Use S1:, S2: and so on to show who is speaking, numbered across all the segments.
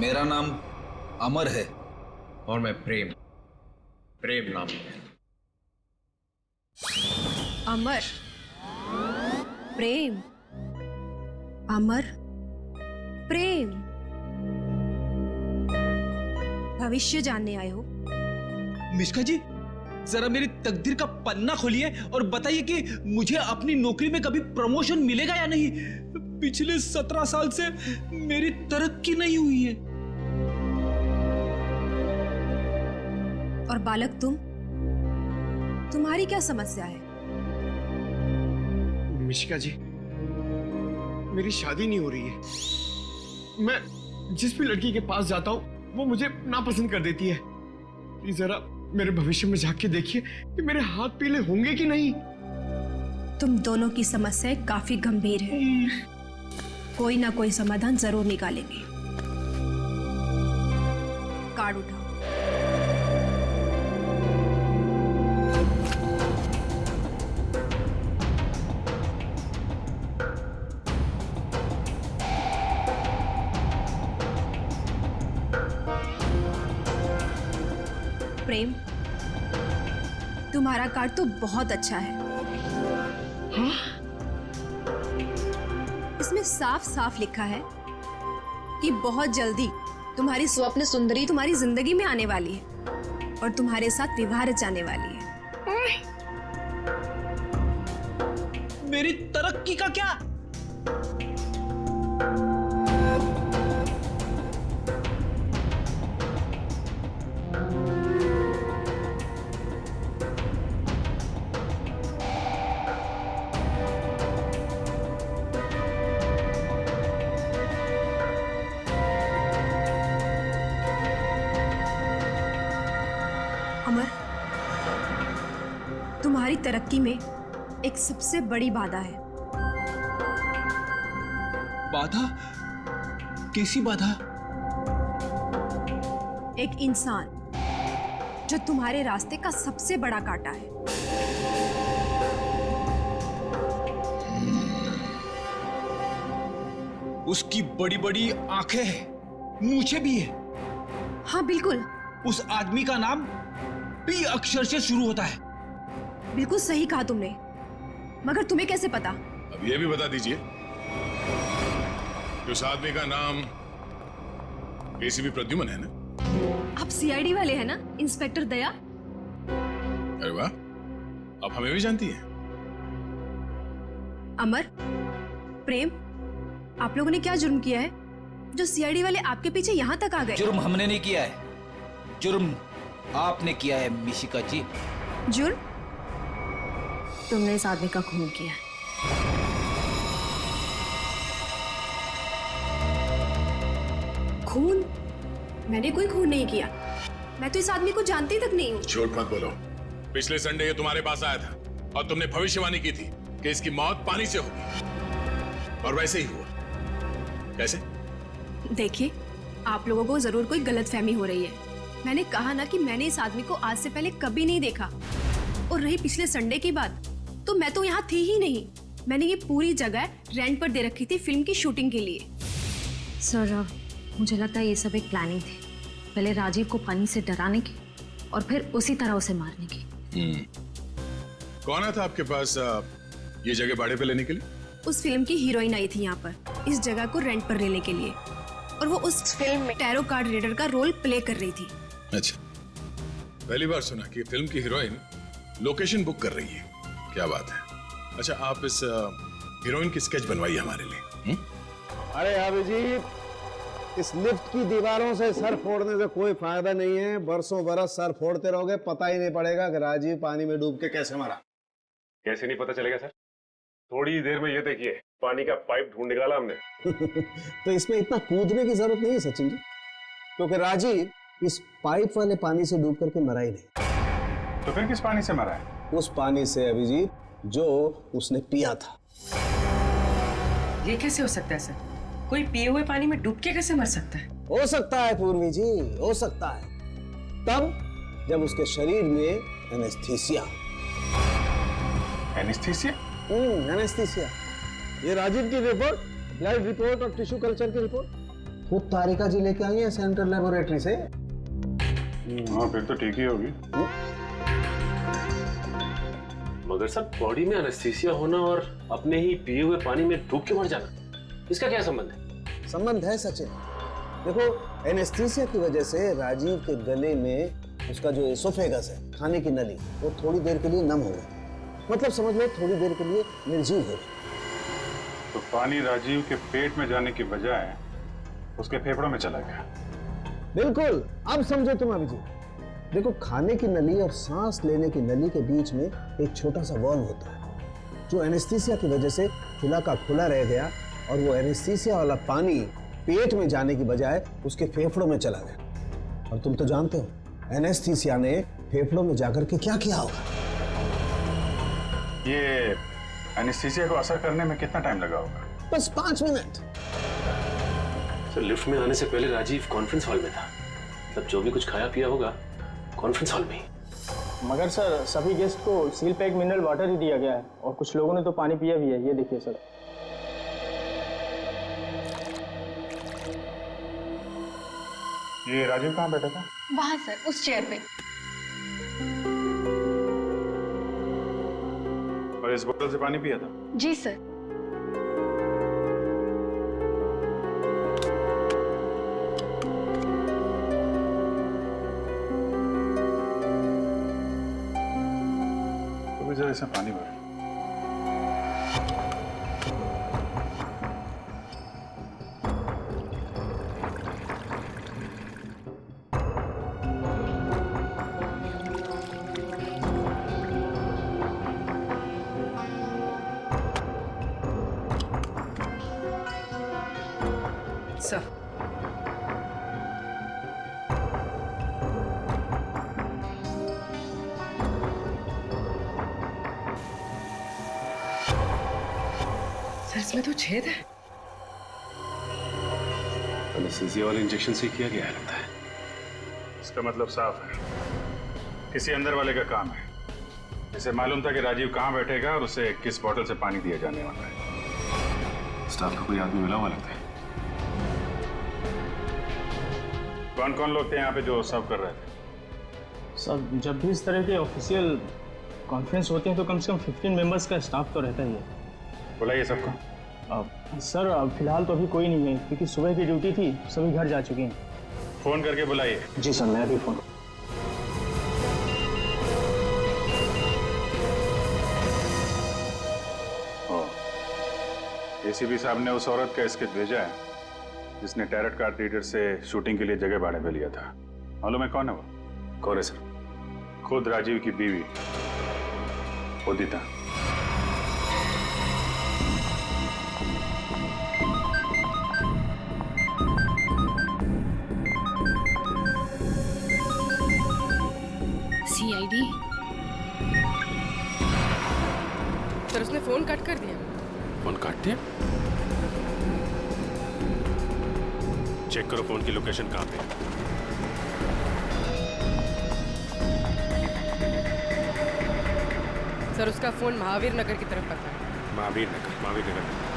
S1: मेरा नाम अमर है।
S2: और मैं प्रेम। प्रेम नाम है।
S3: अमर, प्रेम, अमर, प्रेम। भविष्य जानने आए हो?
S4: मिश्का जी, जरा मेरी तकदीर का पन्ना खोलिए और बताइए कि मुझे अपनी नौकरी में कभी प्रमोशन मिलेगा या नहीं। पिछले 17 साल से मेरी तरक्की नहीं हुई है।
S3: और बालक तुम्हारी क्या समस्या है?
S5: मिशिका जी, मेरी शादी नहीं हो रही है। मैं जिस भी लड़की के पास जाता हूँ वो मुझे नापसंद कर देती है। प्लीज जरा मेरे भविष्य में झांक के देखिए कि मेरे हाथ पीले होंगे कि नहीं।
S3: तुम दोनों की समस्याएं काफी गंभीर है। कोई ना कोई समाधान जरूर निकालेंगे। कार्ड उठाओ। प्रेम, तुम्हारा कार्ड तो बहुत अच्छा है।
S5: हाँ?
S3: इसमें साफ साफ लिखा है कि बहुत जल्दी तुम्हारी स्वप्न सुंदरी तुम्हारी जिंदगी में आने वाली है और तुम्हारे साथ विवाह रचाने वाली है।
S4: मेरी तरक्की का क्या?
S3: अमर, तुम्हारी तरक्की में एक सबसे बड़ी बाधा है।
S4: बाधा? कैसी बाधा?
S3: एक इंसान जो तुम्हारे रास्ते का सबसे बड़ा कांटा है।
S4: उसकी बड़ी बड़ी आंखें हैं, मूछें भी है।
S3: हाँ बिल्कुल,
S4: उस आदमी का नाम पी अक्षर से शुरू होता है।
S3: बिल्कुल सही कहा तुमने, मगर तुम्हें कैसे पता?
S6: अब ये भी बता दीजिए कि उस आदमी का नाम एसीपी प्रद्युमन है ना?
S3: आप सीआईडी वाले हैं ना, इंस्पेक्टर दया?
S6: अरे वाह, आप हमें भी जानती हैं।
S3: अमर, प्रेम, आप लोगों ने क्या जुर्म किया है जो सीआईडी वाले आपके पीछे यहाँ तक आ गए?
S1: जुर्म हमने नहीं किया है, जुर्म आपने किया है मिशिका जी।
S3: जुर्म?
S7: तुमने इस आदमी का खून किया है।
S3: खून? मैंने कोई खून नहीं किया। मैं तो इस आदमी को जानती तक नहीं हूँ।
S6: झूठ मत बोलो। पिछले संडे ये तुम्हारे पास आया था और तुमने भविष्यवाणी की थी कि इसकी मौत पानी से होगी, और वैसे ही हुआ। कैसे?
S3: देखिए, आप लोगों को जरूर कोई गलतफहमी हो रही है। मैंने कहा ना कि मैंने इस आदमी को आज से पहले कभी नहीं देखा। और रही पिछले संडे की बात, तो मैं तो यहाँ थी ही नहीं। मैंने ये पूरी जगह रेंट पर दे रखी थी फिल्म की शूटिंग के लिए।
S7: सर, मुझे लगता है ये सब एक प्लानिंग थी। पहले राजीव को पानी से डराने की और फिर उसी तरह उसे मारने की।
S6: कौन आया था आपके पास ये जगह भाड़े पे लेने के लिए?
S3: उस फिल्म की हीरोइन आई थी यहाँ पर इस जगह को रेंट पर लेने के लिए, और वो उस फिल्म में टैरो कार्ड रीडर का रोल प्ले कर रही थी।
S6: अच्छा, पहली बार सुना कि फिल्म की हीरोइन लोकेशन बुक कर रही है। क्या बात है। अच्छा, आप इस हीरोइन की स्केच बनवाइए हमारे लिए।
S8: अरे अभिजीत, इस लिफ्ट की दीवारों से सर फोड़ने से कोई फायदा नहीं है। बरसों बरस सर फोड़ते रहोगे, पता ही नहीं पड़ेगा कि राजीव पानी में डूब के कैसे मरा।
S9: कैसे नहीं पता चलेगा सर? थोड़ी देर में ये देखिए, पानी का पाइप ढूंढ निकाला हमने।
S8: तो इसमें इतना कूदने की जरूरत नहीं है सचिन जी, क्योंकि राजीव इस पाइप वाले पानी से डूब करके मरा ही नहीं।
S9: तो फिर किस पानी से मरा है?
S8: उस पानी से अभिजीत जो उसने पिया था।
S10: ये कैसे हो सकता है सर? कोई पिए हुए पानी में डूब के कैसे मर सकता है?
S8: हो सकता है पूर्वी जी, हो सकता है, तब जब उसके शरीर में एनेस्थीसिया।
S9: एनेस्थीसिया?
S8: एनेस्थीसिया। ये राजीव की रिपोर्ट, ब्लड रिपोर्ट और टिश्यू कल्चर की रिपोर्ट खुद तारिका जी लेके आई है सेंट्रल लेबोरेटरी से।
S9: हाँ फिर तो ठीक ही होगी।
S11: मगर सर बॉडी में एनेस्थीसिया होना और अपने ही पिए हुए पानी में डूब के मर जाना, इसका क्या संबंध है?
S8: संबंध है सचिन। देखो एनेस्थीसिया की वजह से राजीव के गले में उसका जो एसोफेगस है, खाने की नली, वो थोड़ी देर के लिए नम हो गई। मतलब समझ लो थोड़ी देर के लिए निर्जीव हो गई।
S9: तो पानी राजीव के पेट में जाने की बजाय उसके फेफड़ों में चला गया।
S8: बिल्कुल, अब समझो तुम अभिजीत। देखो खाने की नली और सांस लेने की नली के बीच में एक छोटा सा वॉल्व होता है जो एनेस्थीसिया की वजह से खुला का खुला रह गया, और वो एनेस्थीसिया वाला पानी पेट में जाने की बजाय उसके फेफड़ों में चला गया। और तुम तो जानते हो एनेस्थीसिया ने फेफड़ों में जाकर के क्या किया होगा।
S9: ये एनेस्थीसिया को असर करने में कितना टाइम लगा होगा?
S8: बस 5 मिनट।
S11: सर लिफ्ट में आने से पहले राजीव कॉन्फ्रेंस हॉल में था, मतलब जो भी कुछ खाया पिया होगा कॉन्फ्रेंस हॉल में ही।
S12: मगर सर सभी गेस्ट को सील पैक मिनरल वाटर ही दिया गया है और कुछ लोगों ने तो पानी पिया भी है। ये देखिए सर।
S9: ये राजीव कहाँ बैठा था?
S7: वहाँ सर, उस चेयर पे।
S9: और इस बोतल से पानी पिया था?
S7: जी सर।
S9: तो जरा इसमें पानी भर।
S10: सर इसमें तो छेद है।
S11: एनेस्थीसिया वाले इंजेक्शन से किया गया है लगता है।
S9: इसका मतलब साफ है, किसी अंदर वाले का काम है। इसे मालूम था कि राजीव कहाँ बैठेगा और उसे किस बोतल से पानी दिया जाने वाला है।
S11: स्टाफ का कोई आदमी मिला हुआ लगता है।
S9: कौन कौन लोग थे यहाँ पे जो सर्व कर रहे थे?
S12: सर जब भी इस तरह के ऑफिशियल कॉन्फ्रेंस होते हैं तो कम से कम 15 मेंबर्स का स्टाफ तो रहता ही है।
S9: बुलाइए सबको।
S12: सर फिलहाल तो अभी कोई नहीं है क्योंकि सुबह की ड्यूटी थी, सभी घर जा चुके हैं।
S9: फोन करके बुलाइए।
S12: जी सर, मैं अभी फोन।
S9: एसीपी साहब ने उस औरत का स्केच भेजा है जिसने टैरट कार्ड रीडर से शूटिंग के लिए जगह भाड़े पे लिया था। मालूम है कौन है वो?
S11: कौन है सर?
S9: खुद राजीव की बीवी उदिता।
S3: सीआईडी।
S10: सर उसने फोन कट कर दिया।
S11: फोन काट दिया? चेक करो फोन की लोकेशन कहाँ पे।
S10: सर उसका फोन महावीर नगर की तरफ पता है।
S11: महावीर नगर।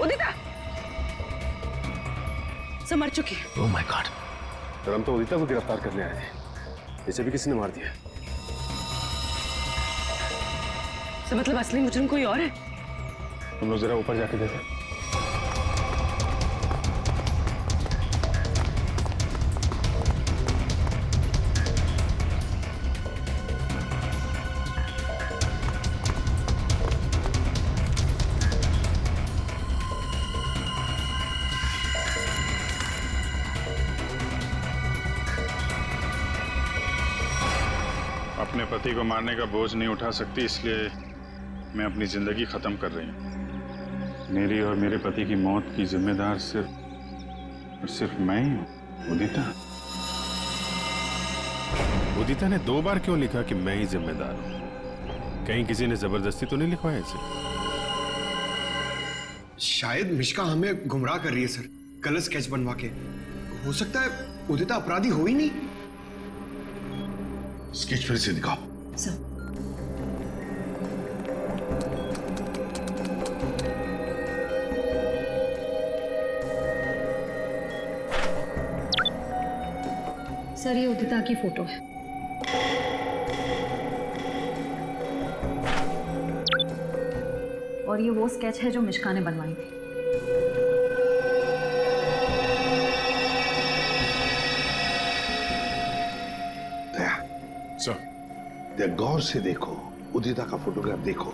S10: उदिता सब मर चुकी है।
S11: Oh my God. सर हम तो उदिता को गिरफ्तार करने आए थे, इसे भी किसी ने मार दिया।
S10: सर मतलब असली मुजरिम कोई और है?
S9: तुम लोग जरा ऊपर जाके देखो। पति को मारने का बोझ नहीं उठा सकती, इसलिए मैं अपनी जिंदगी खत्म कर रही हूँ। मेरी और मेरे पति की मौत की जिम्मेदार सिर्फ मैं ही हूँ। उदिता।
S13: उदिता ने 2 बार क्यों लिखा कि मैं ही जिम्मेदार हूं? कहीं किसी ने जबरदस्ती तो नहीं लिखवाया इसे?
S5: शायद मिश्का हमें गुमराह कर रही है सर, गलत स्केच बनवा के। हो सकता है उदिता अपराधी हो ही नहीं।
S6: स्केच फिर से दिखाओ।
S7: सर सर ये उदिता की फोटो है। और ये वो स्केच है जो मिश्का ने बनवाई थी।
S8: दया, गौर से देखो, उदिता का फोटोग्राफ देखो।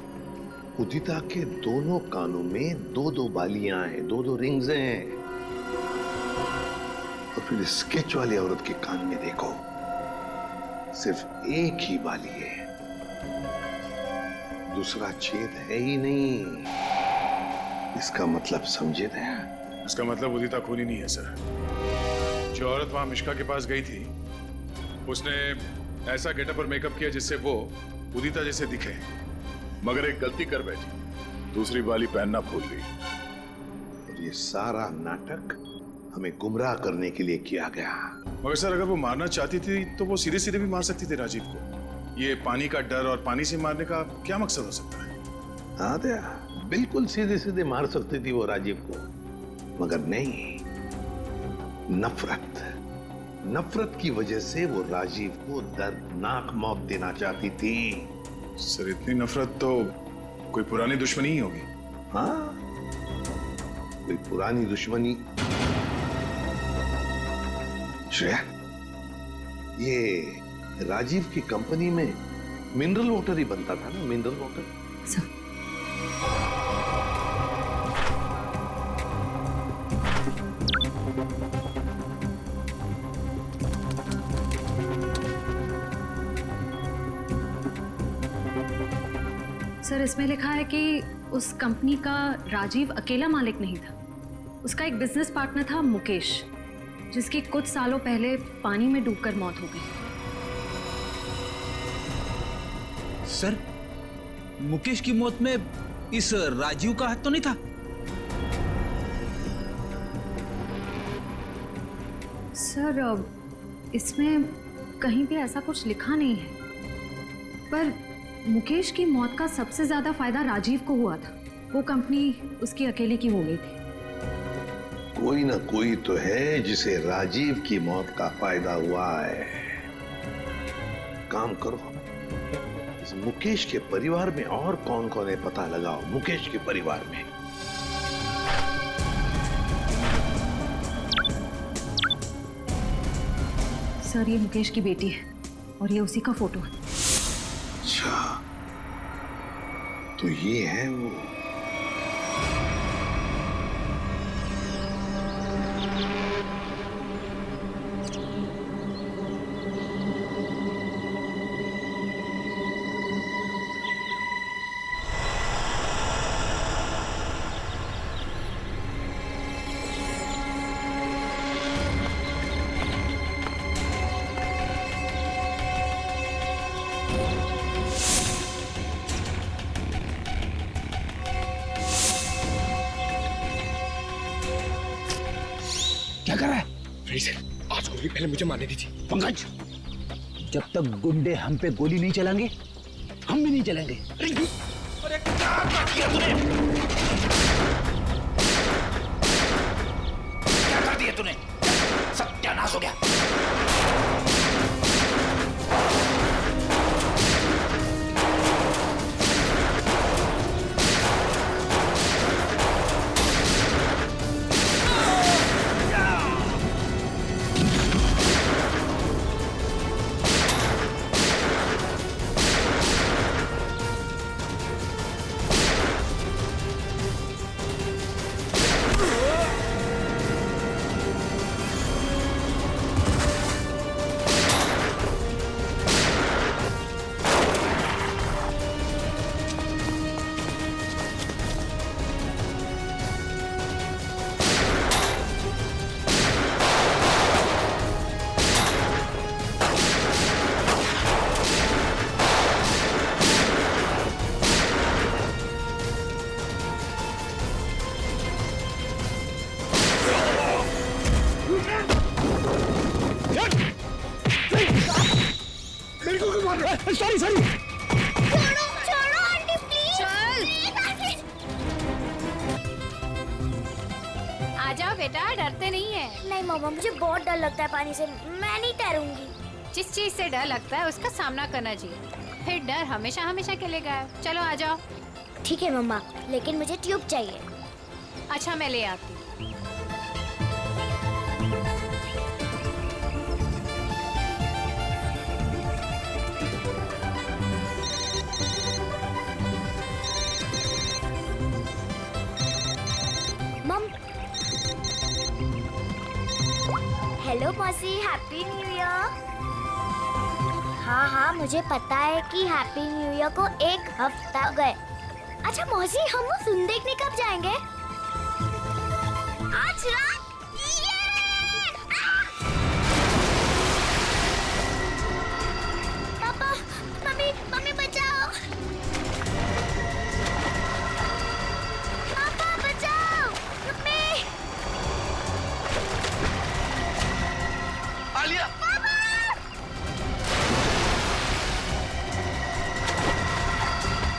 S8: उदिता के दोनों कानों में 2-2 बालियां हैं, 2-2 रिंग्स हैं। और फिर स्केच वाली औरत के कान में देखो, सिर्फ एक ही बाली है, दूसरा छेद है ही नहीं। इसका मतलब समझे दया?
S6: इसका मतलब उदिता खूनी नहीं है सर। जो औरत वहां मिश्का के पास गई थी, उसने ऐसा गेटअप और मेकअप किया जिससे वो उदिता जैसे दिखे, मगर एक गलती कर बैठी, दूसरी बाली पहनना भूल गई।
S8: और ये सारा नाटक हमें गुमराह करने के लिए किया गया।
S6: मगर सर, अगर वो मारना चाहती थी तो वो सीधे सीधे भी मार सकती थी राजीव को। ये पानी का डर और पानी से मारने का क्या मकसद हो सकता है?
S8: हाँ दया, बिल्कुल सीधे सीधे मार सकती थी वो राजीव को, मगर नहीं, नफरत की वजह से वो राजीव को दर्दनाक मौत देना चाहती थी।
S6: सर, इतनी नफरत तो कोई पुरानी दुश्मनी ही होगी।
S8: हाँ, कोई पुरानी दुश्मनी। श्रेया, ये राजीव की कंपनी में मिनरल वाटर ही बनता था ना, मिनरल वाटर।
S7: सर इसमें लिखा है कि उस कंपनी का राजीव अकेला मालिक नहीं था, उसका एक बिजनेस पार्टनर था मुकेश, जिसकी कुछ सालों पहले पानी में डूबकर मौत हो गई।
S4: सर, मुकेश की मौत में इस राजीव का हाथ तो नहीं था?
S7: सर इसमें कहीं भी ऐसा कुछ लिखा नहीं है, पर मुकेश की मौत का सबसे ज्यादा फायदा राजीव को हुआ था। वो कंपनी उसकी अकेले की हो गई थी।
S8: कोई ना कोई तो है जिसे राजीव की मौत का फायदा हुआ है। काम करो, इस मुकेश के परिवार में और कौन कौन है पता लगाओ। मुकेश के परिवार में
S7: सर ये मुकेश की बेटी है और ये उसी का फोटो है।
S8: अच्छा, तो ये है वो।
S4: क्या कर रहा है?
S5: आज गोली पहले मुझे मारने दी थी।
S4: पंकज, जब तक गुंडे हम पे गोली नहीं चलाएंगे, हम भी नहीं चलेंगे। अरे क्या कर दिया तूने? क्या कर दिया तूने? सत्यानाश हो गया।
S8: Sorry sorry.
S14: छोड़ो आंटी प्लीज।
S7: आ जाओ बेटा, डरते नहीं है।
S14: नहीं मम्मा, मुझे बहुत डर लगता है पानी से, मैं नहीं तैरूंगी।
S7: जिस चीज से डर लगता है उसका सामना करना चाहिए, फिर डर हमेशा हमेशा के लिए गायब। चलो आ जाओ।
S14: ठीक है मम्मा, लेकिन मुझे ट्यूब चाहिए।
S7: अच्छा मैं ले आती हूँ।
S14: हेलो मौसी, हैप्पी न्यू ईयर। हाँ मुझे पता है कि हैप्पी न्यू ईयर को 1 हफ्ता हो गए। अच्छा मौसी, हम वो फिल्म देखने कब जाएंगे? आज रात। पापा, मम्मी बचाओ। पापा बचाओ, मम्मी।
S8: आलिया।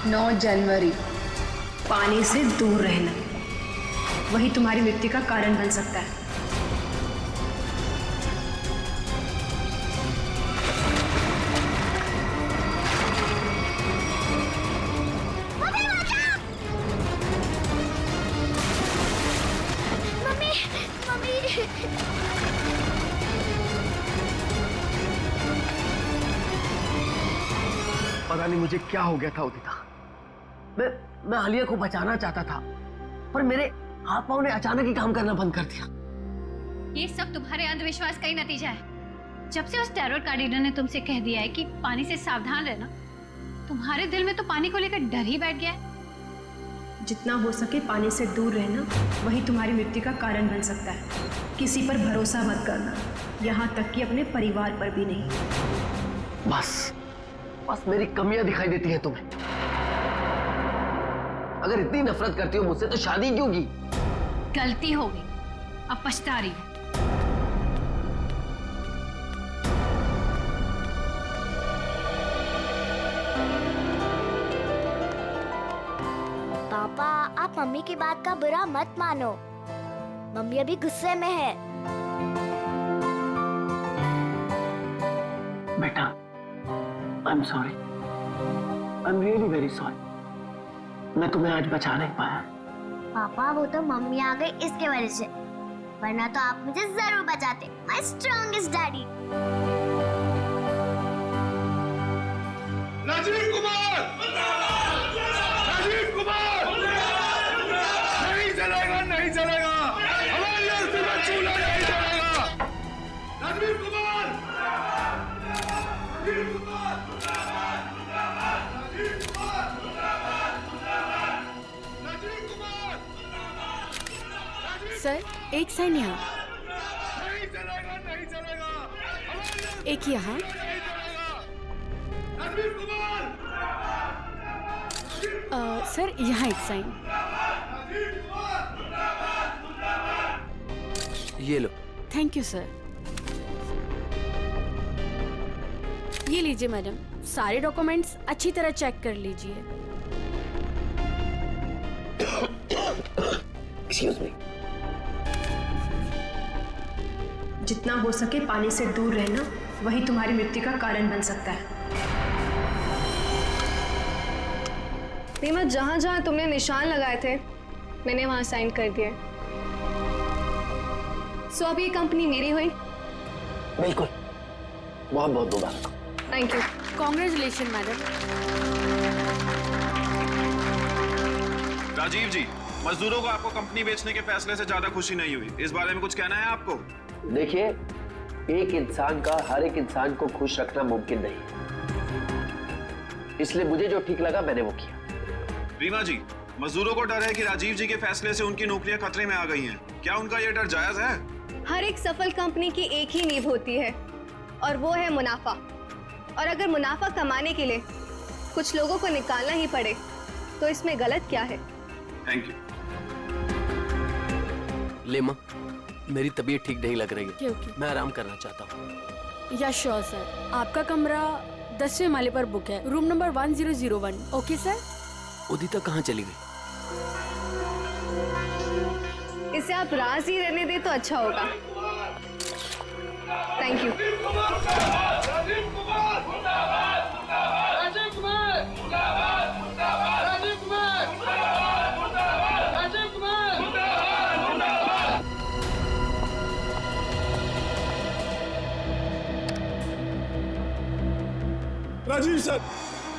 S3: 9 जनवरी, पानी से दूर रहना वही तुम्हारी मृत्यु का कारण बन सकता है।
S8: पता नहीं मुझे क्या हो गया था उदिता। मैं आलिया को बचाना चाहता था, पर मेरे हाथ पांव ने अचानक ही काम करना बंद कर दिया।
S7: ये सब तुम्हारे अंधविश्वास का ही नतीजा है। जब से उस टेरर कार्डिनर ने तुमसे कह दिया है कि पानी से सावधान रहना, तुम्हारे दिल में तो पानी को लेकर डर ही बैठ गया है।
S3: जितना हो सके पानी से दूर रहना वही तुम्हारी मृत्यु का कारण बन सकता है। किसी पर भरोसा मत करना, यहाँ तक कि अपने परिवार पर भी नहीं।
S8: बस मेरी कमियां दिखाई देती हैं तुम्हें। अगर इतनी नफरत करती हो मुझसे तो शादी क्यों की?
S7: गलती हो गई, अब पछता रही हो।
S14: पापा, आप मम्मी की बात का बुरा मत मानो। मम्मी अभी गुस्से में है।
S8: बेटा, I'm sorry. I'm really very sorry. मैं तुम्हें आज बचा नहीं पाया।
S14: पापा, वो तो मम्मी आ गई इसके वजह से, वरना तो आप मुझे जरूर बचाते। My strongest daddy.
S6: Rajiv Kumar! Rajiv Kumar! नहीं चलेगा, नहीं चलेगा। हमारी अर्थी में चूल्हा नहीं चलेगा। राजीव कुमार! राजीव कुमार!
S7: सर, एक साइन यहाँ,
S6: नहीं चलेगा, नहीं चलेगा।
S7: एक यहाँ।
S6: राजीव कुमार!
S7: सर यहाँ एक साइन।
S8: ये लो।
S7: Thank you sir. ये लीजिए मैडम, सारे डॉक्यूमेंट्स अच्छी तरह चेक कर लीजिए।
S8: Excuse me.
S3: जितना हो सके पानी से दूर रहना वही तुम्हारी मृत्यु का कारण बन सकता है।
S15: रीमा, जहाँ जहाँ तुमने निशान लगाए थे मैंने वहाँ साइन कर दिए। सो अब ये कंपनी मेरी हुई।
S8: बिल्कुल, बहुत बहुत मुबारक।
S15: Thank you.
S7: Congratulation madam.
S16: Rajiv ji, मजदूरों को आपको कंपनी बेचने के फैसले से ज्यादा खुशी नहीं हुई, इस बारे में कुछ कहना है आपको?
S8: देखिए, एक इंसान का हर एक इंसान को खुश रखना मुमकिन नहीं, इसलिए मुझे जो ठीक लगा मैंने वो किया।
S16: रीमा जी, मजदूरों को डर है कि राजीव जी के फैसले से उनकी नौकरियां खतरे में आ गई हैं। क्या उनका ये डर जायज है?
S15: हर एक सफल कंपनी की एक ही नींव होती है और वो है मुनाफा। और अगर मुनाफा कमाने के लिए कुछ लोगों को निकालना ही पड़े तो इसमें गलत क्या है?
S16: Thank you.
S11: लेमा, मेरी तबीयत ठीक नहीं लग रही है।
S7: क्योंकि
S11: मैं आराम करना चाहता हूँ।
S7: या श्योर सर, आपका कमरा
S17: 10वें माले पर बुक है, room number 1001। Okay sir.
S11: Udita कहाँ चली गई?
S15: इसे आप राज ही रहने दे तो अच्छा होगा। Thank you.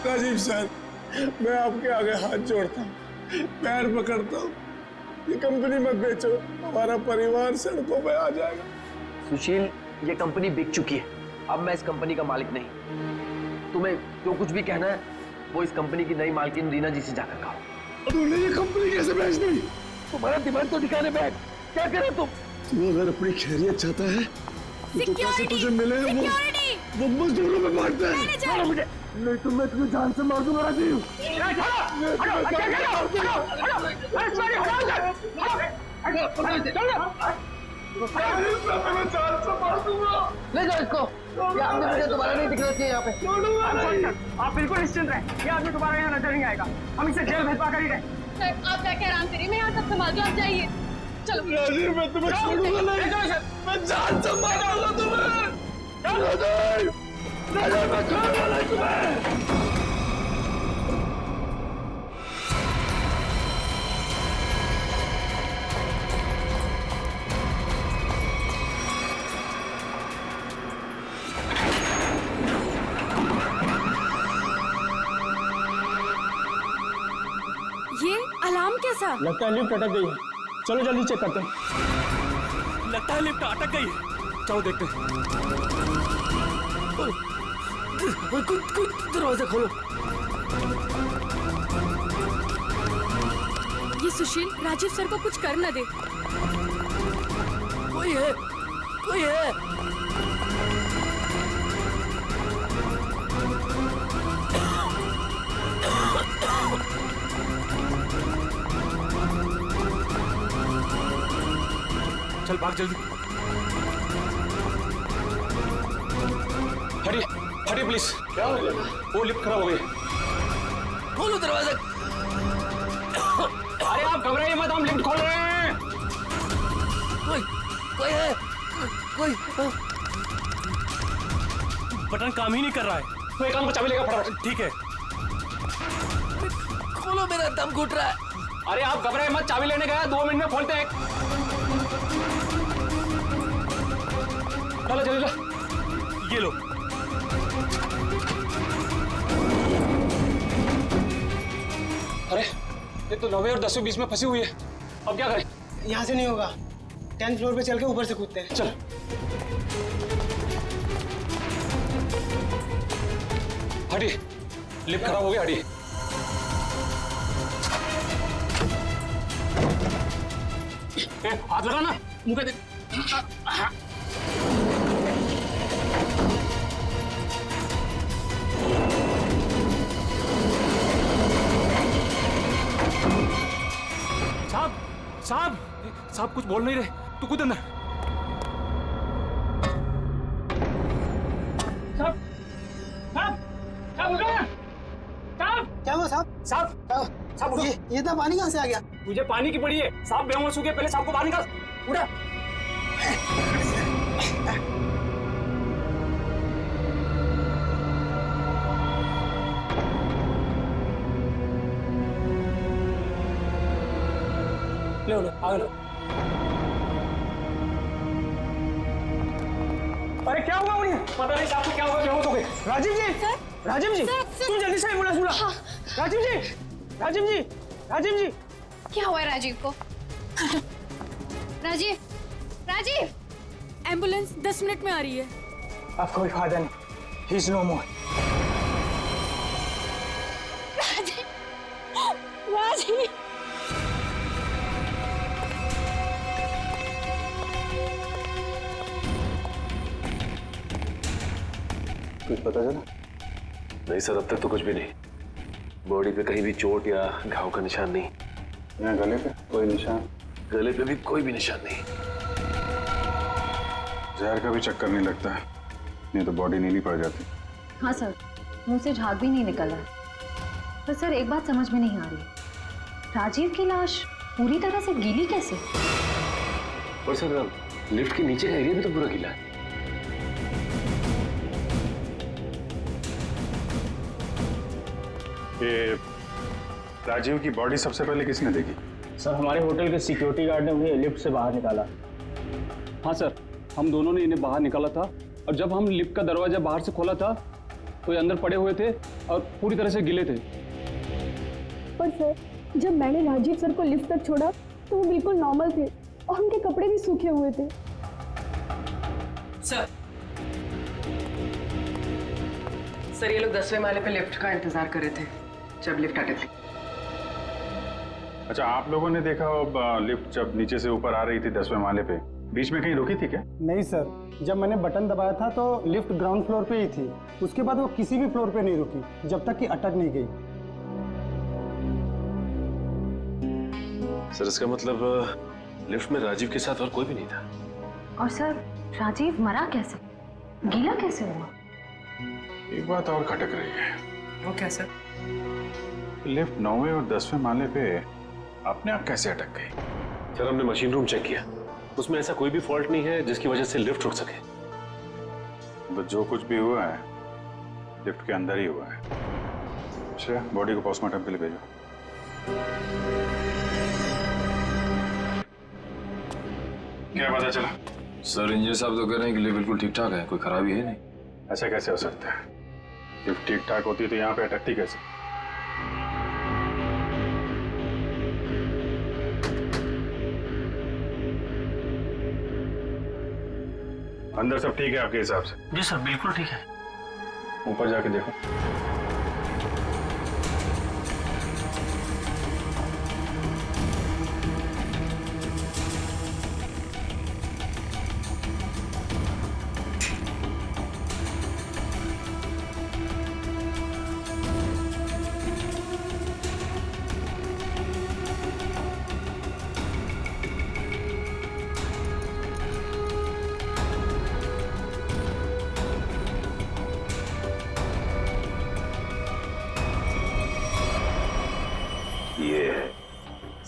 S5: राजीव सर, मैं आपके आगे हाथ जोड़ता हूँ, पैर पकड़ता हूँ, ये कंपनी मत बेचो, हमारा परिवार सड़कों पे आ जाएगा।
S11: सुशील, ये कंपनी बिक चुकी है, अब मैं इस कंपनी का मालिक नहीं। तुम्हें जो कुछ भी कहना है वो इस कंपनी की नई मालकिन रीना जी से जाकर कहो।
S5: तूने ये कंपनी कैसे बेच दी?
S11: तुम्हारा दिमाग तो दिखाने बैठ, क्या करे तुम?
S5: तू अगर अपनी खैरियत चाहता है तो पैसे तुझे मिले वो मजदूरों में बांटते हैं। मुझे नहीं तो मैं तुझे जान से मार दूंगा राजीव।
S11: ले जाओ इसको, ये आदमी मुझे दोबारा नहीं दिखना चाहिए यहाँ पे।
S12: आप बिल्कुल निश्चिंत रहें, ये आदमी दोबारा यहाँ नजर नहीं आएगा, हम इसे जेल भिजवा कर ही रहे।
S17: सर आप जाके आराम करिए, मैं यहाँ सब संभाल दूँ, आप जाइए। चलो
S5: राजीव, मैं तुम्हें छोड़ूंगा नहीं, मैं जान से मारूंगा तुम्हें। राजीव, मैं छोड़ूंगा नहीं तुम्हें।
S17: ये अलार्म कैसा?
S12: लगता है लिफ्ट अटक गई है, चलो जल्दी चेक करते हैं।
S11: लगता है लिफ्ट अटक गई है, चलो देखते हैं। दरवाजा खोलो।
S17: ये सुशील राजीव सर को कुछ कर न दे।
S11: कोई है, कोई है।
S1: चल भाग जल्दी। हटिए, हटिए प्लीज। क्या हो गया? वो लिफ्ट खराब हो गई।
S11: खोलो दरवाजा।
S1: अरे आप घबराइए मत, हम लिफ्ट खोल रहे हैं।
S11: कोई है, कोई।
S12: बटन काम ही नहीं कर रहा है।
S1: तो एक काम को चाबी लेगा फटाफट।
S12: ठीक है।
S11: खोलो, मेरा दम घुट रहा है।
S1: अरे आप घबराइए मत, चाबी लेने गया, 2 मिनट में खोलते हैं। चलो जल्दी लो।
S12: ये लो।
S1: अरे ये तो 9वें और 10वें बीच में फंसी हुई है, अब क्या करें?
S12: यहाँ से नहीं होगा, 10th फ्लोर पे चल के ऊपर से कूदते हैं।
S1: चल। हटिए, लिफ्ट खराब हो गया, हटिए। हाथ लगा ना, मुंह पे दे। साहब, साहब कुछ बोल नहीं रहे, तू कूद अंदर। साहब, साहब, साहब उठो ना। साहब,
S12: क्या हुआ साहब?
S1: साहब उठो।
S12: ये इतना पानी कहाँ से आ गया?
S1: तुझे पानी की पड़ी है, साहब बेहोश हो गए, पहले साहब को बाहर निकाल। उठा। लो आगे लो। अरे क्या हुआ उन्हें? पता नहीं साहब को क्या हुआ, बेहोश हो गए।
S12: राजीव जी,
S17: सर,
S12: राजीव जी,
S17: सर,
S12: तुम जल्दी से एम्बुलेंस बुला।
S17: हाँ।
S12: राजीव जी, राजीव जी, राजीव जी।
S17: क्या हुआ है राजीव को? राजीव, राजीव, एम्बुलेंस 10 मिनट में आ रही है।
S12: अब कोई फायदा नहीं, ही इज नो मोर।
S17: राजीव, राजीव।
S11: कुछ पता चला? नहीं सर, अब तक तो कुछ भी नहीं। बॉडी पे कहीं भी चोट या घाव का निशान नहीं।
S6: यहाँ गले पे कोई निशान?
S11: गले पे भी कोई भी निशान नहीं।
S6: जहर का भी चक्कर नहीं लगता है, नहीं तो बॉडी नीली पड़ जाती।
S7: हाँ सर, मुंह से झाग भी नहीं निकल रहा। पर सर एक बात समझ में नहीं आ रही, राजीव की लाश पूरी तरह से गीली कैसे?
S11: और सर लिफ्ट के नीचे का एरिया भी तो पूरा गीला है।
S9: ये राजीव की बॉडी सबसे पहले किसने देखी?
S12: सर हमारे होटल के सिक्योरिटी गार्ड ने उन्हें लिफ्ट से बाहर निकाला।
S1: हाँ सर, हम दोनों ने इन्हें बाहर निकाला था और जब हम लिफ्ट का दरवाजा बाहर से खोला था तो ये अंदर पड़े हुए थे और पूरी तरह से गिले थे।
S17: पर सर, जब मैंने राजीव सर को लिफ्ट तक छोड़ा तो वो बिल्कुल नॉर्मल थे और उनके कपड़े भी सूखे हुए थे।
S10: सर ये लोग 10वें माले पे लिफ्ट का इंतजार कर रहे थे जब लिफ्ट अटक गई।
S9: अच्छा, आप लोगों ने देखा लिफ्ट जब नीचे से ऊपर आ रही थी 10वें माले पे, बीच में कहीं रुकी थी क्या?
S12: नहीं सर, जब मैंने बटन दबाया था तो लिफ्ट ग्राउंड फ्लोर पे ही थी। उसके बाद वो किसी भी फ्लोर पे नहीं रुकी जब तक कि अटक नहीं गई।
S11: सर इसका मतलब लिफ्ट में राजीव के साथ और कोई भी नहीं था।
S7: और सर राजीव मरा कैसे, गीला कैसे हुआ?
S9: एक बात और खटक रही है।
S10: वो क्या सर?
S9: लिफ्ट 9वें और 10वें माले पे अपने आप कैसे अटक गई?
S11: सर हमने मशीन रूम चेक किया, उसमें ऐसा कोई भी फॉल्ट नहीं है जिसकी वजह से लिफ्ट रुक सके।
S9: तो जो कुछ भी हुआ है लिफ्ट के अंदर ही हुआ है। अच्छा, बॉडी को पोस्टमार्टम के लिए भेजो। क्या पता चला?
S18: सर इंजीनियर साहब तो कह रहे हैं कि लिफ्ट बिल्कुल ठीक ठाक है, कोई खराबी है नहीं।
S9: ऐसा कैसे हो सकता है? लिफ्ट ठीक ठाक होती तो यहाँ पे अटकती कैसे? अंदर सब ठीक है आपके हिसाब से?
S12: जी सर बिल्कुल ठीक है।
S9: ऊपर जाके देखो।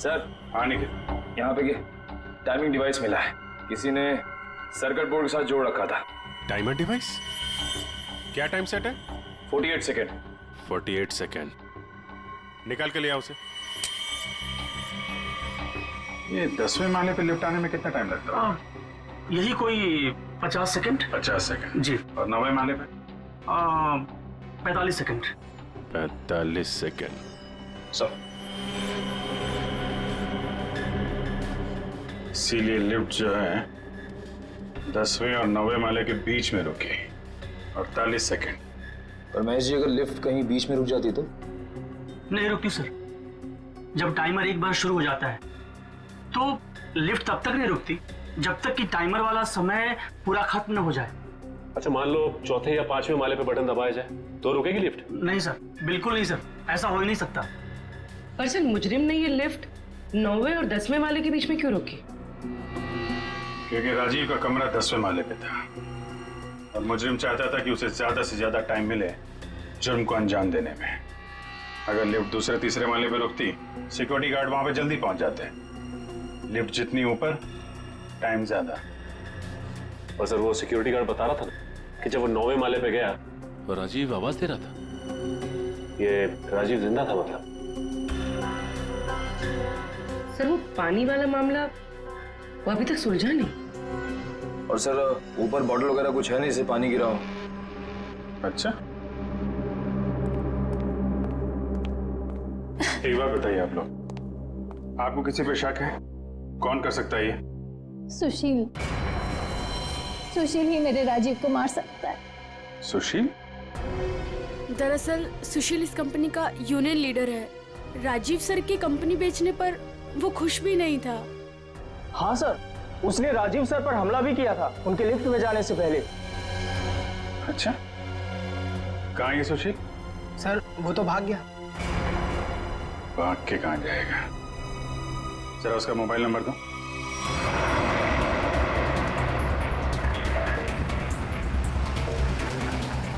S18: सर
S9: हाँ निखिल,
S18: यहाँ पे टाइमिंग डिवाइस मिला है, किसी ने सर्किट बोर्ड के साथ जोड़ रखा था।
S13: Timer device? क्या टाइम सेट है?
S18: 48 सेकेंड।
S13: 48 सेकेंड। निकाल के ले आओ उसे।
S9: ये 10वें माले पे लिफ्ट आने में कितना टाइम लगता है?
S12: यही कोई 50 सेकंड।
S9: 50 सेकंड
S12: जी।
S9: और 9वें माले पे?
S12: 45 सेकंड।
S13: 45 सेकेंड।
S18: सर
S9: इसीलिए लिफ्ट जो है 10वें और 9वें माले के बीच में रुकी 48 सेकंड।
S18: पर महेश जी, अगर लिफ्ट कहीं बीच में रुक जाती तो?
S12: नहीं रुकती सर। जब टाइमर एक बार शुरू हो जाता है तो लिफ्ट तब तक नहीं रुकती जब तक कि टाइमर वाला समय पूरा खत्म न हो जाए।
S11: अच्छा मान लो चौथे या 5वें माले पे बटन दबाया जाए तो रुकेगी लिफ्ट?
S12: नहीं सर, बिल्कुल नहीं सर, ऐसा हो ही नहीं सकता।
S10: पर सर मुजरिम ने ये लिफ्ट 9वें और 10वें माले के बीच में क्यों रोकी?
S9: क्योंकि राजीव का कमरा 10वें माले पे था और मुजरिम चाहता था कि उसे ज्यादा से ज्यादा टाइम मिले जुर्म को अंजाम देने में। अगर लिफ्ट दूसरे तीसरे माले पे रुकती, सिक्योरिटी गार्ड वहां पे जल्दी पहुंच जाते। लिफ्ट जितनी ऊपर, टाइम ज्यादा।
S11: और सर वो सिक्योरिटी गार्ड बता रहा था कि जब वो 9वें माले पे गया तो राजीव आवाज दे रहा था। ये राजीव जिंदा था मतलब?
S10: सर वो पानी वाला मामला वो अभी तक सुलझा नहीं।
S18: और सर ऊपर बॉटल वगैरह कुछ है नहीं, इसे पानी गिरा हो।
S9: अच्छा, एक बात बताइए आप लोग, आपको किसी पे शक है? कौन कर सकता है ये?
S17: सुशील। सुशील ही मेरे राजीव को मार सकता है।
S9: सुशील?
S17: दरअसल सुशील इस कंपनी का यूनियन लीडर है। राजीव सर की कंपनी बेचने पर वो खुश भी नहीं था।
S12: हाँ सर, उसने राजीव सर पर हमला भी किया था उनके लिफ्ट में जाने से पहले।
S9: अच्छा, कहाँ है ये सुशील?
S12: सर वो तो भाग गया।
S9: भाग के कहाँ जाएगा? जरा उसका मोबाइल नंबर दो।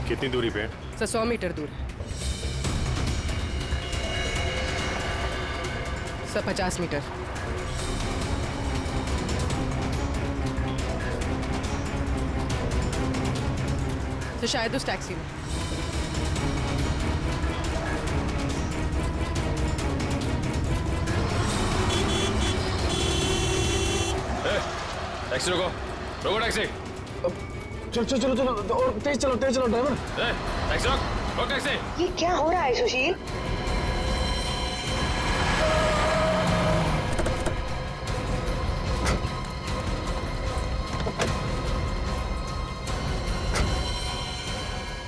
S13: कितनी दूरी पे है?
S10: सर से 100 मीटर दूर है। Sir 50 metre. तो शायद उस टैक्सी में।
S18: टैक्सी रोको, रोको टैक्सी।
S8: चलो चलो चलो चलो और तेज चलो ड्राइवर।
S18: टैक्सी रोक टैक्सी।
S10: ये क्या हो रहा है सुशील?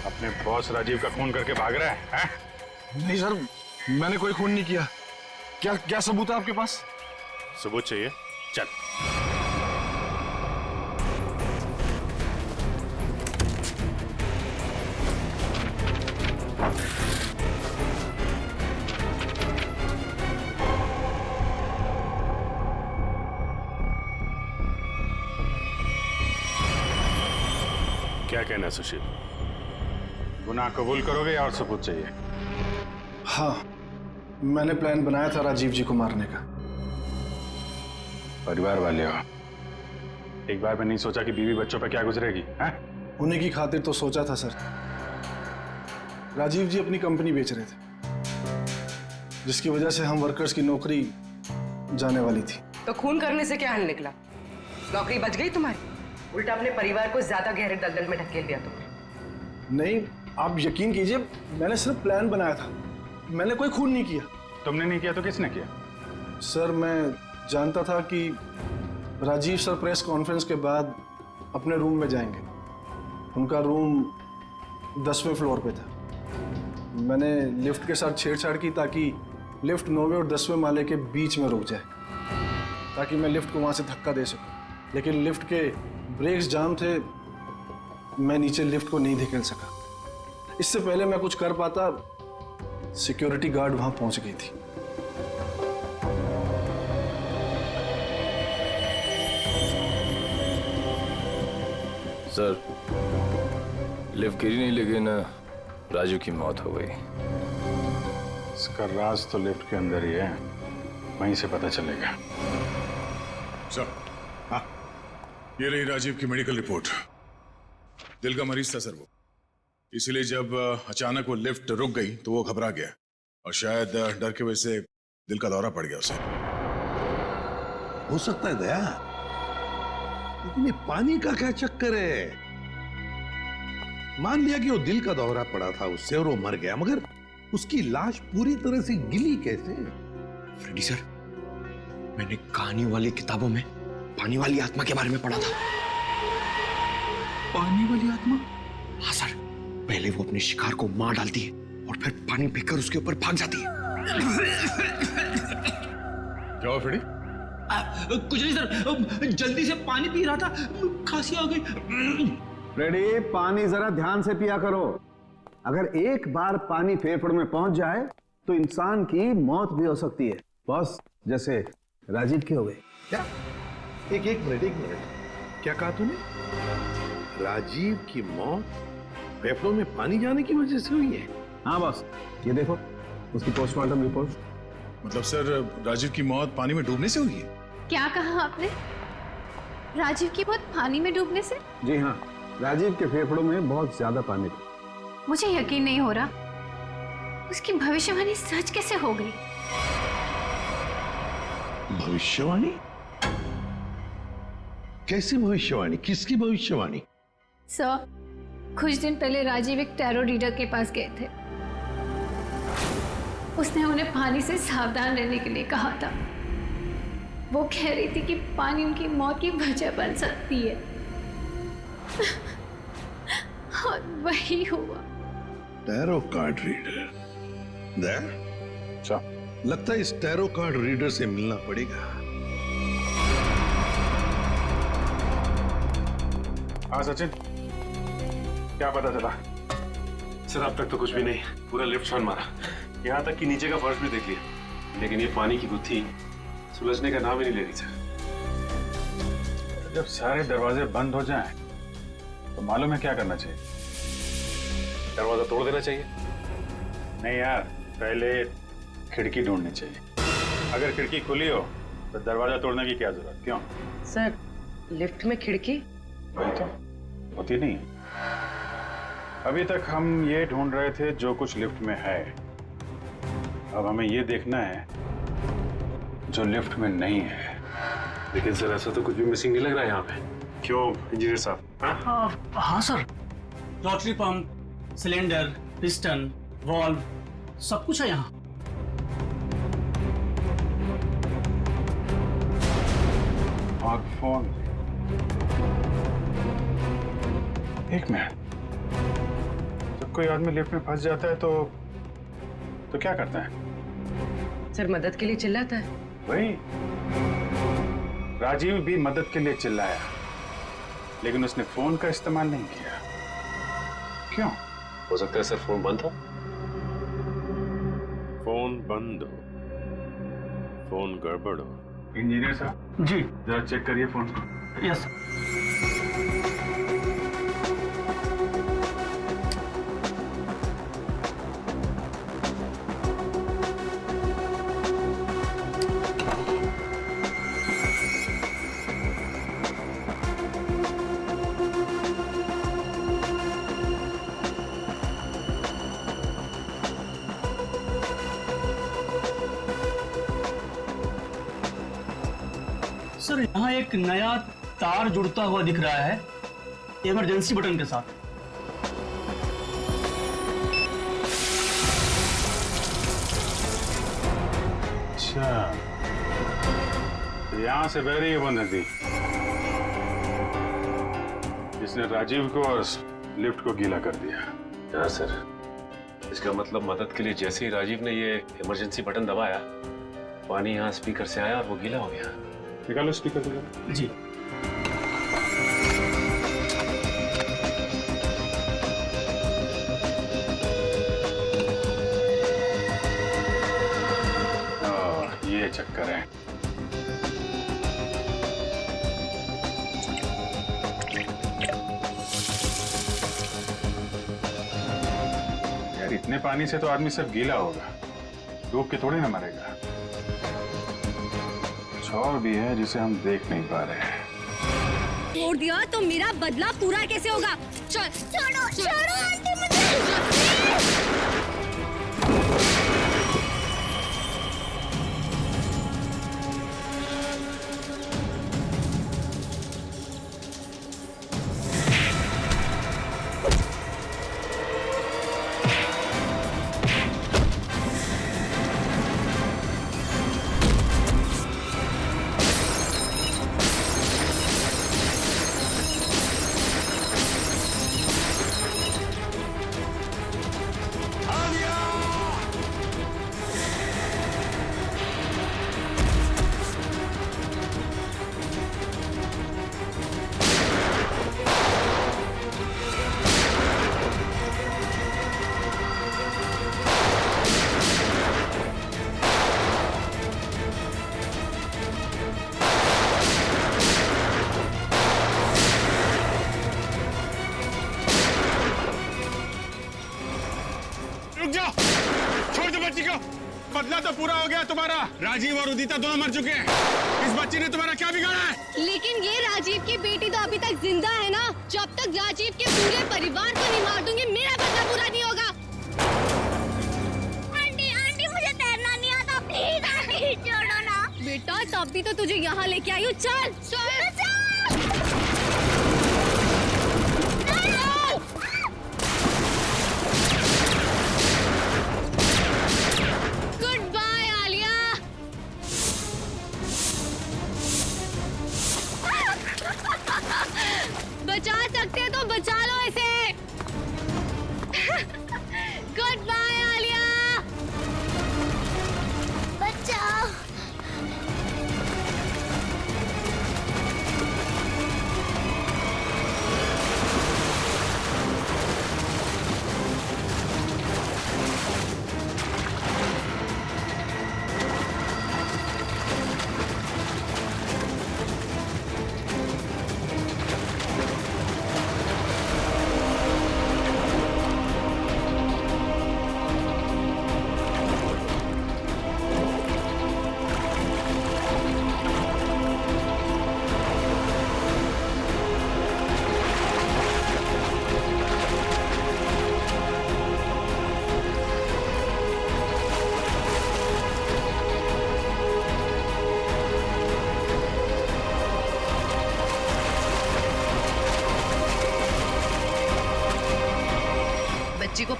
S9: अपने बॉस राजीव का खून करके भाग रहा है, हैं?
S5: नहीं सर, मैंने कोई खून नहीं किया। क्या सबूत है आपके पास?
S13: सबूत चाहिए? चल। क्या कहना है सुशील?
S9: गुनाह कबूल करोगे या और सबूत चाहिए?
S5: हाँ, मैंने प्लान बनाया था राजीव जी को मारने का।
S9: परिवार वाले हो, एक बार में नहीं सोचा कि बीवी बच्चों पे क्या गुजरेगी, हैं?
S5: उन्हीं की खातिर तो सोचा था सर। राजीव जी अपनी कंपनी बेच रहे थे, जिसकी वजह से हम वर्कर्स की नौकरी जाने वाली थी।
S10: तो खून करने से क्या हल निकला? नौकरी बच गई तुम्हारी? उल्टा अपने परिवार को ज्यादा गहरे दलदल में ढकेल दिया तुमने।
S5: नहीं, आप यकीन कीजिए, मैंने सिर्फ प्लान बनाया था, मैंने कोई खून नहीं किया।
S9: तुमने नहीं किया तो किसने किया?
S5: सर, मैं जानता था कि राजीव सर प्रेस कॉन्फ्रेंस के बाद अपने रूम में जाएंगे। उनका रूम 10वें फ्लोर पे था। मैंने लिफ्ट के साथ छेड़छाड़ की ताकि लिफ्ट 9वें और 10वें माले के बीच में रुक जाए, ताकि मैं लिफ्ट को वहां से धक्का दे सकूं। लेकिन लिफ्ट के ब्रेक्स जाम थे, मैं नीचे लिफ्ट को नहीं धकेल सका। इससे पहले मैं कुछ कर पाता, सिक्योरिटी गार्ड वहां पहुंच गई थी।
S18: सर, लिफ्ट गिरी नहीं, लेकिन राजू की मौत हो गई।
S9: इसका राज तो लिफ्ट के अंदर ही है, वहीं से पता चलेगा।
S6: सर, हाँ, ये रही राजीव की मेडिकल रिपोर्ट। दिल का मरीज था सर वो, इसीलिए जब अचानक वो लिफ्ट रुक गई तो वो घबरा गया और शायद डर की वजह से दिल का दौरा पड़ गया उसे।
S19: हो सकता है दया, लेकिन ये पानी का क्या चक्कर है? मान लिया कि वो दिल का दौरा पड़ा था उससे और वो मर गया, मगर उसकी लाश पूरी तरह से गिली कैसे?
S11: फ्रेडी सर, मैंने कहानी वाली किताबों में पानी वाली आत्मा के बारे में पढ़ा था।
S19: पानी वाली आत्मा?
S11: हाँ सर, पहले वो अपने शिकार को मार डालती है और फिर पानी फेंककर उसके ऊपर भाग जाती है।
S6: क्या हुआ फ्रेडी?
S4: कुछ नहीं सर, जल्दी से पानी पी रहा था, खांसी आ गई।
S8: फ्रेडी, पानी जरा ध्यान से पिया करो। अगर एक बार पानी फेफड़ों में पहुंच जाए तो इंसान की मौत भी हो सकती है, बॉस, जैसे राजीव की हो गई।
S19: क्या? एक मिनट, क्या कहा तूने? राजीव की मौत फेफड़ों में पानी जाने की वजह से हुई है?
S8: हाँ बॉस, ये देखो उसकी पोस्टमार्टम रिपोर्ट।
S6: मतलब सर, राजीव की मौत पानी में डूबने से हुई है?
S7: क्या कहा आपने? राजीव की मौत पानी में डूबने से?
S8: जी हाँ, राजीव के फेफड़ों में बहुत ज्यादा पानी था।
S7: मुझे यकीन नहीं हो रहा, उसकी भविष्यवाणी सच कैसे हो गई?
S19: भविष्यवाणी? कैसी भविष्यवाणी? किसकी भविष्यवाणी?
S7: सर, कुछ दिन पहले राजीव एक टैरो रीडर के पास गए थे। उसने उन्हें पानी से सावधान रहने के लिए कहा था। वो कह रही थी कि पानी उनकी मौत की वजह बन सकती है। और वही हुआ।
S19: Tarot card reader? लगता है इस टैरो कार्ड रीडर से मिलना पड़ेगा।
S9: हाँ सचिन, क्या पता चला?
S13: सर, अब तक तो कुछ भी नहीं, पूरा लिफ्ट छान मारा, यहाँ तक कि नीचे का फर्श भी देख लिया, लेकिन ये पानी की गुत्थी सुलझने का नाम ही नहीं ले रही सर।
S9: जब सारे दरवाजे बंद हो जाएं, तो मालूम है क्या करना चाहिए?
S13: दरवाजा तोड़ देना चाहिए।
S9: नहीं यार, पहले खिड़की ढूंढनी चाहिए। अगर खिड़की खुली हो तो दरवाजा तोड़ने की क्या जरूरत? क्यों
S10: सर, लिफ्ट में खिड़की?
S9: वही तो होती नहीं है। अभी तक हम ये ढूंढ रहे थे जो कुछ लिफ्ट में है। अब हमें ये देखना है जो लिफ्ट में नहीं है।
S13: लेकिन सर ऐसा तो कुछ भी मिसिंग नहीं लग रहा है यहाँ पे। क्यों इंजीनियर साहब?
S12: हाँ sir, rotary pump, cylinder, piston, valve, सब कुछ है यहाँ।
S9: और फोन। एक मिनट, जब कोई आदमी लिफ्ट में फंस जाता है तो क्या करता है?
S10: सर, मदद के लिए चिल्लाता है।
S9: वही, राजीव भी मदद के लिए चिल्लाया, लेकिन उसने फोन का इस्तेमाल नहीं किया। क्यों?
S13: हो सकता है सर फोन बंद था। फोन बंद हो, फोन गड़बड़ हो।
S9: इंजीनियर साहब
S12: जी,
S9: जरा चेक करिए फोन को।
S12: यस। सर, यहाँ एक नया तार जुड़ता हुआ दिख रहा है इमरजेंसी बटन के साथ।
S9: अच्छा, तो यहाँ से बह रही है वो नदी जिसने राजीव को और लिफ्ट को गीला कर दिया।
S13: हाँ सर, इसका मतलब मदद के लिए जैसे ही राजीव ने ये इमरजेंसी बटन दबाया, पानी यहाँ स्पीकर से आया और वो गीला हो गया।
S9: निकालो स्पीकर को।
S12: जी।
S9: ये चक्कर है। यार, इतने पानी से तो आदमी सब गीला होगा, डूब के थोड़ी ना मरेगा। कुछ और भी है जिसे हम देख नहीं पा रहे हैं।
S15: छोड़ दिया तो मेरा बदला पूरा कैसे होगा? चल, छोड़ो छोड़ो आंटी मुझे।
S5: बदला तो पूरा हो गया तुम्हारा। राजीव और उदिता दोनों मर चुके हैं। इस बच्ची ने तुम्हारा क्या बिगाड़ा है?
S15: लेकिन ये राजीव की बेटी तो अभी तक जिंदा है ना। जब तक राजीव के पूरे परिवार को नहीं मार दूंगी, मेरा बदला पूरा नहीं होगा।
S14: आंटी आंटी मुझे तैरना नहीं आता, प्लीज आंटी छोड़ो ना।
S15: बेटा, तब भी तो तुझे यहाँ लेके आई हूँ। चल चल। बचा सकते हैं तो बचा लो इसे। Good bye Alia.
S14: बचाओ।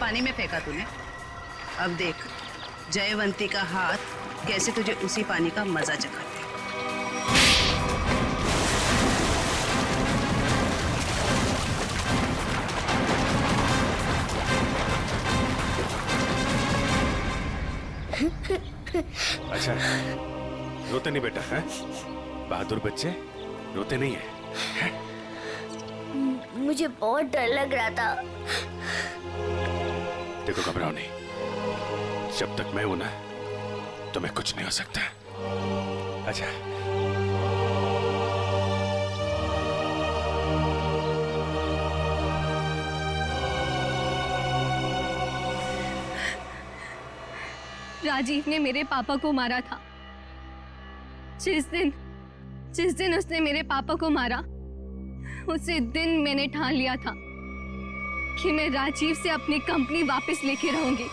S20: पानी में फेंका तूने। अब देख जयवंती का हाथ कैसे तुझे उसी पानी का मजा चखाता है।
S13: अच्छा रोते नहीं बेटा है? बहादुर बच्चे रोते नहीं है?
S14: मुझे बहुत डर लग रहा था।
S13: देखो घबराओ नहीं, जब तक मैं हूं ना तुम्हें कुछ नहीं हो सकता। अच्छा
S15: राजीव ने मेरे पापा को मारा था। जिस दिन उसने मेरे पापा को मारा, उसी दिन मैंने ठान लिया था कि मैं राजीव से अपनी कंपनी वापस लेके रहूंगी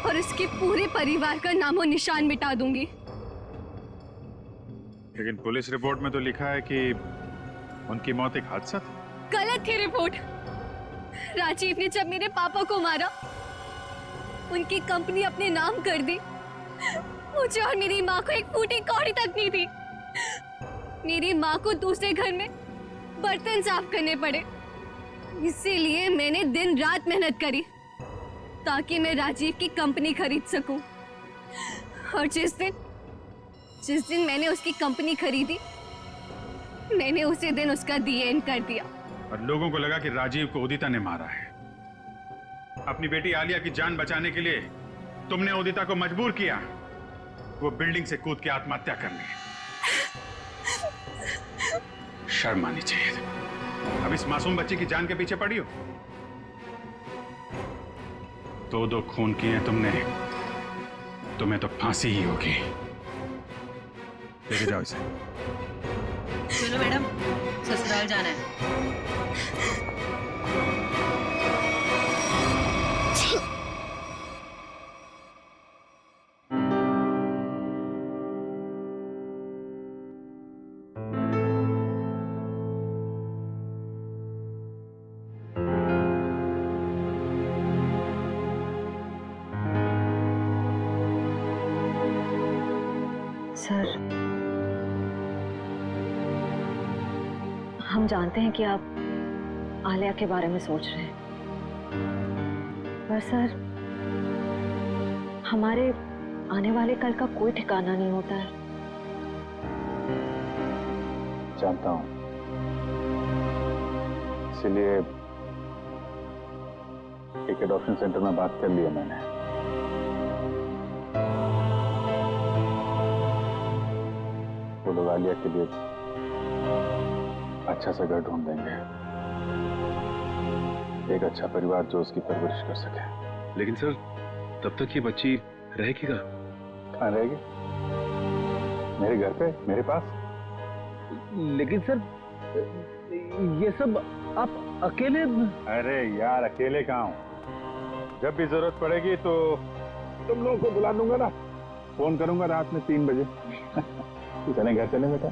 S15: और उसके पूरे परिवार का नामो निशान मिटा दूंगी।
S9: लेकिन पुलिस रिपोर्ट में तो लिखा है कि उनकी मौत एक हादसा था।
S15: गलत थी रिपोर्ट। राजीव ने जब मेरे पापा को मारा, उनकी कंपनी अपने नाम कर दी। मुझे और मेरी माँ को एक फूटी कौड़ी तक नहीं थी। मेरी माँ को दूसरे घर में बर्तन साफ करने पड़े। इसीलिए मैंने दिन रात मेहनत करी ताकि मैं राजीव की कंपनी खरीद सकूं। और जिस दिन मैंने उसकी कंपनी खरीदी, मैंने उसी दिन उसका दी एंड कर दिया।
S9: और लोगों को लगा कि राजीव को उदिता ने मारा है। अपनी बेटी आलिया की जान बचाने के लिए तुमने उदिता को मजबूर किया वो बिल्डिंग से कूद के आत्महत्या करने। शर्म आनी चाहिए। अब इस मासूम बच्चे की जान के पीछे पड़ी हो। दो खून किए तुमने, तुम्हें तो फांसी ही होगी। लेके जाओ इसे।
S20: चलो मैडम, ससुराल जाना है।
S7: सर, हम जानते हैं कि आप आलिया के बारे में सोच रहे हैं, पर सर हमारे आने वाले कल का कोई ठिकाना नहीं होता है।
S9: जानता हूं, इसीलिए एक एडॉप्शन सेंटर में बात कर लिया मैंने। वो लोग आलिया के लिए अच्छा सा घर ढूंढ देंगे, एक अच्छा परिवार जो उसकी परवरिश कर सके।
S13: लेकिन सर तब तक ये बच्ची रहेगी
S9: कहाँ रहेगी? मेरे घर पे, मेरे पास।
S11: लेकिन सर ये सब आप अकेले?
S9: अरे यार अकेले कहाँ हूँ? जब भी जरूरत पड़ेगी तो तुम लोगों को बुला दूंगा ना, फोन करूंगा रात में 3 बजे। चलें घर चलें बेटा।